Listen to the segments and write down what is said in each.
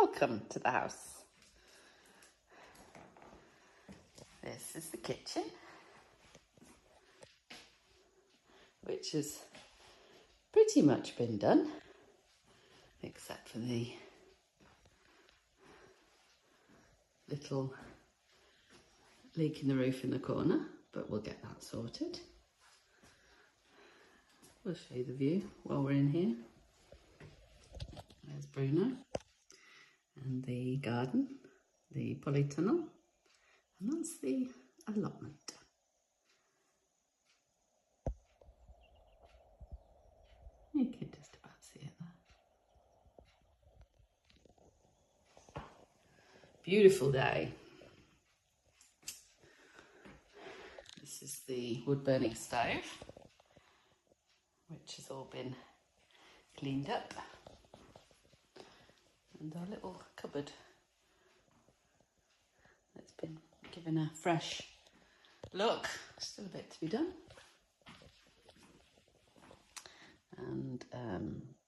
Welcome to the house. This is the kitchen, which has pretty much been done, except for the little leak in the roof in the corner, but we'll get that sorted. We'll show you the view while we're in here. There's Bruno and the garden, the polytunnel, and that's the allotment. You can just about see it there. Beautiful day. This is the wood burning stove, which has all been cleaned up. And our little cupboard that's been given a fresh look. Still a bit to be done. And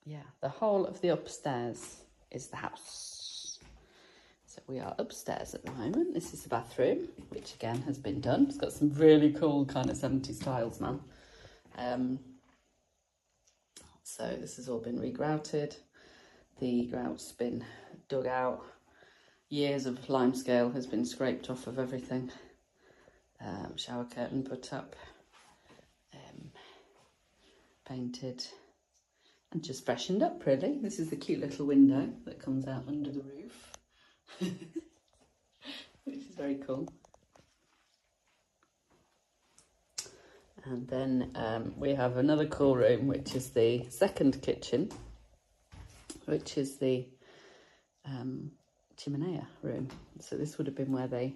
yeah, the whole of the upstairs is the house. So we are upstairs at the moment. This is the bathroom, which again has been done. It's got some really cool kind of 70s tiles now. So this has all been regrouted. The grout's been dug out. Years of limescale has been scraped off of everything. Shower curtain put up, painted, and just freshened up really. This is the cute little window that comes out under the roof, which is very cool. And then we have another cool room, which is the second kitchen, which is the chimenea room. So this would have been where they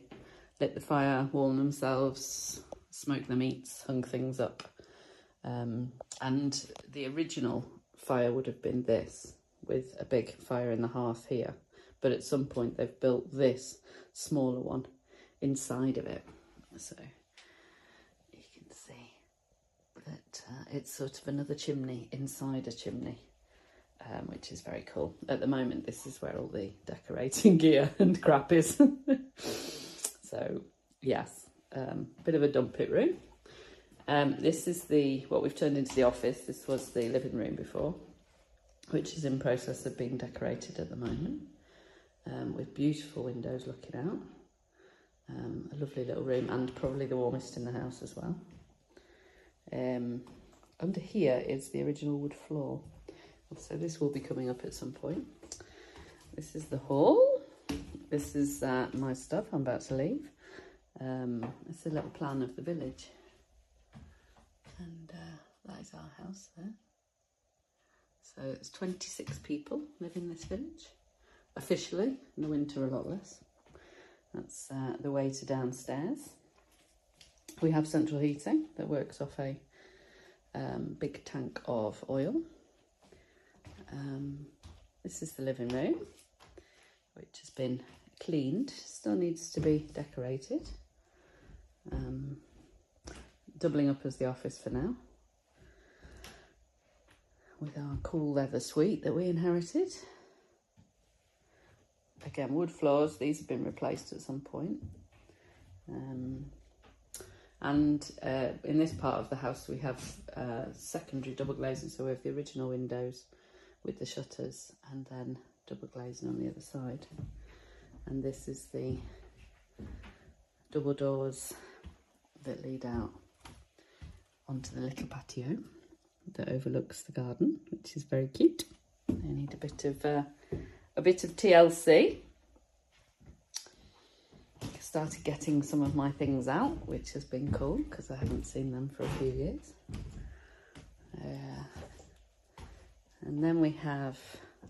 lit the fire, warmed themselves, smoked the meats, hung things up. And the original fire would have been this, with a big fire in the hearth here. But at some point they've built this smaller one inside of it. So you can see that it's sort of another chimney inside a chimney. Which is very cool. At the moment, this is where all the decorating gear and crap is. So, yes, bit of a dump it room. This is what we've turned into the office. This was the living room before, which is in process of being decorated at the moment, with beautiful windows looking out. A lovely little room, and probably the warmest in the house as well. Under here is the original wood floor. So this will be coming up at some point. This is the hall. This is my stuff I'm about to leave. It's a little plan of the village. And that is our house there. So it's 26 people live in this village. Officially, in the winter a lot less. That's the way to downstairs. We have central heating that works off a big tank of oil. This is the living room, which has been cleaned, still needs to be decorated. Doubling up as the office for now, with our cool leather suite that we inherited. Again, wood floors, these have been replaced at some point. And in this part of the house we have secondary double glazing, so we have the original windows with the shutters and then double glazing on the other side. And this is the double doors that lead out onto the little patio that overlooks the garden, which is very cute. I need a bit of TLC. I started getting some of my things out, which has been cool because I haven't seen them for a few years. And then we have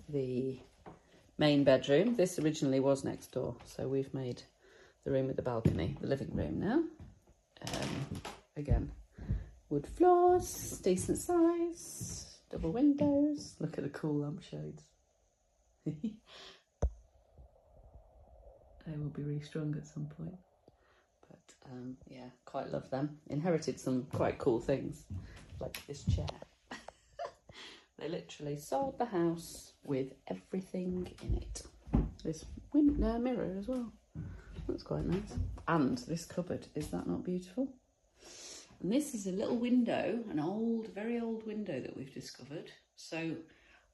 the main bedroom. This originally was next door, so we've made the room with the balcony the living room now. Again, wood floors, decent size, double windows. Look at the cool lampshades. They will be restrung at some point. But yeah, quite love them. Inherited some quite cool things, like this chair. They literally sold the house with everything in it. this mirror as well. That's quite nice. And this cupboard, is that not beautiful? And this is a little window, an old, very old window that we've discovered. So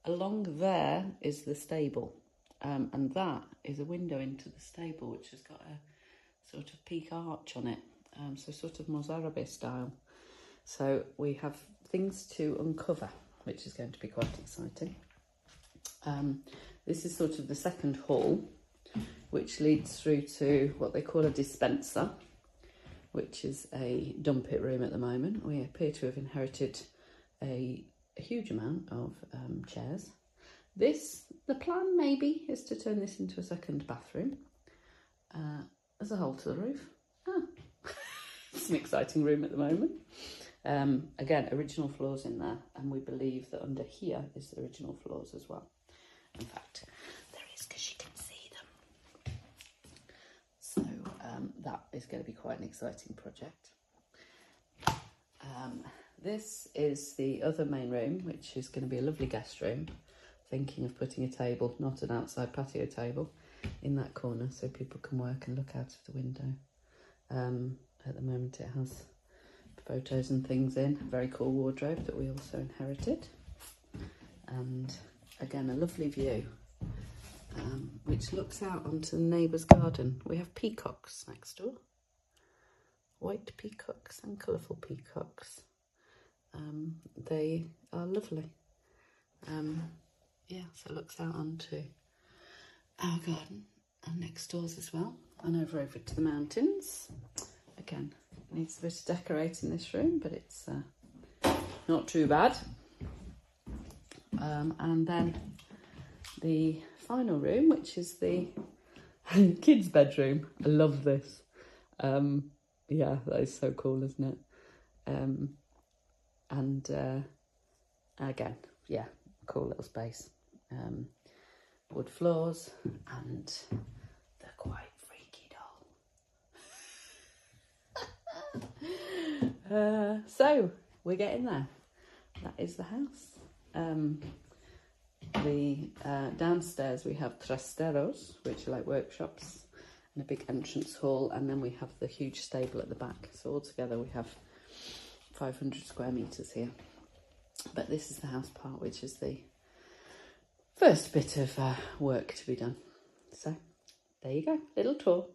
along there is the stable, and that is a window into the stable, which has got a sort of peak arch on it, so sort of Mozarabe style. So we have things to uncover, which is going to be quite exciting. This is sort of the second hall, which leads through to what they call a dispenser, which is a dump it room at the moment. We appear to have inherited a huge amount of chairs. The plan maybe is to turn this into a second bathroom. There's a hole to the roof. It's an exciting room at the moment. Again, original floors in there, and we believe that under here is the original floors as well. In fact, there is, because you can see them. So that is going to be quite an exciting project. This is the other main room, which is going to be a lovely guest room. Thinking of putting a table, not an outside patio table, in that corner so people can work and look out of the window. At the moment it has photos and things in, a very cool wardrobe that we also inherited. And again, a lovely view, which looks out onto the neighbour's garden. We have peacocks next door, white peacocks and colourful peacocks. They are lovely. Yeah, so it looks out onto our garden and next doors as well, and over to the mountains. Again, needs a bit of decorating this room, but it's not too bad. And then the final room, which is the kids' bedroom. I love this. Yeah, that is so cool, isn't it? And again, yeah, cool little space. Wood floors and the quite freaky doll. So we're getting there. That is the house. The downstairs we have trasteros, which are like workshops, and a big entrance hall, and then we have the huge stable at the back. So altogether we have 500 square metres here. But this is the house part, which is the first bit of work to be done. So there you go, little tour.